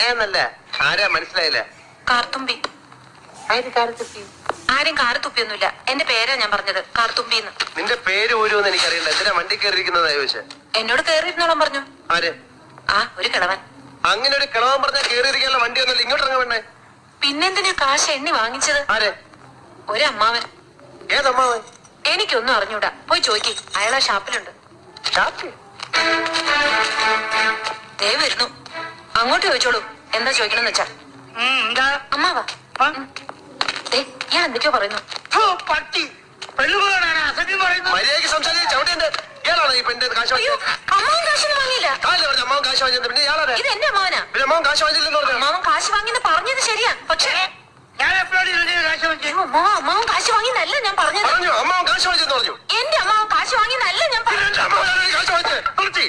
എന്നല്ല ആരാ മനസ്സിലായില്ല. കാർത്തുമ്പി. ആരും കാറ് തുപ്പിയൊന്നുമില്ല. എന്റെ പേരാ ഞാൻ പറഞ്ഞത്, കാർത്തുമ്പിന്ന്. നിന്റെ പേര് ഊരുമെന്ന് എനിക്കറിയില്ല. എന്തിനാ വണ്ടി കയറിയിരിക്കുന്നതാ ചോദിച്ചേ? എന്നോട് കേറിയിരുന്നോളം പറഞ്ഞു. ആര്? ആ, ഒരു കിളവൻ. അങ്ങനെ ഒരു കിളവൻ പറഞ്ഞാൽ കയറിയിരിക്കാനുള്ള വണ്ടി ഒന്നുമില്ല. ഇങ്ങോട്ട് ഇറങ്ങ വേണ്ടേ? പിന്നെന്തിനാ കാശ് എണ്ണി വാങ്ങിച്ചത്? ആര്? ഒരമ്മാവൻ. ഏതമ്മാവൻ? എനിക്കൊന്നും അറിഞ്ഞൂടാ. പോയി ചോദിക്ക്, അയാളാ ഷാപ്പിലുണ്ട്. ദേ വരുന്നു. അങ്ങോട്ട് ചോദിച്ചോളൂ, എന്താ ചോദിക്കണമെന്ന് വെച്ചാ. അമ്മാവാ, ഞാൻ എന്തൊക്കെയോ പറയുന്നു. മര്യാദയ്ക്ക് സംസാരിച്ച് ചവിട്ടിയുണ്ട്. ഇയാളാണോ ഈ പെണ്ണിന്റെ കാശ് വാങ്ങിയത്? അമ്മാവൻ കാശൊന്നും വാങ്ങിയില്ല. അമ്മാവൻ കാശ് വാങ്ങിയത് പിന്നെ ഇയാളാണ്. ഇത് എന്റെ അമ്മാവനാ. പിന്നെ അമ്മാവൻ കാശ് വാങ്ങിച്ചില്ലെന്ന് പറഞ്ഞു. അമ്മാവൻ കാശ് വാങ്ങിയെന്ന് പറഞ്ഞത് ശരിയാ, പക്ഷേ അമ്മാവൻ കാശ് വാങ്ങിയെന്നല്ല ഞാൻ പറഞ്ഞത്. പറഞ്ഞു അമ്മാവൻ കാശ് വാങ്ങിച്ചെന്ന് പറഞ്ഞു. എന്റെ അമ്മാവൻ കാശ് വാങ്ങിയെന്നല്ല ഞാൻ പറഞ്ഞത്. കാശ് വാങ്ങിച്ചേ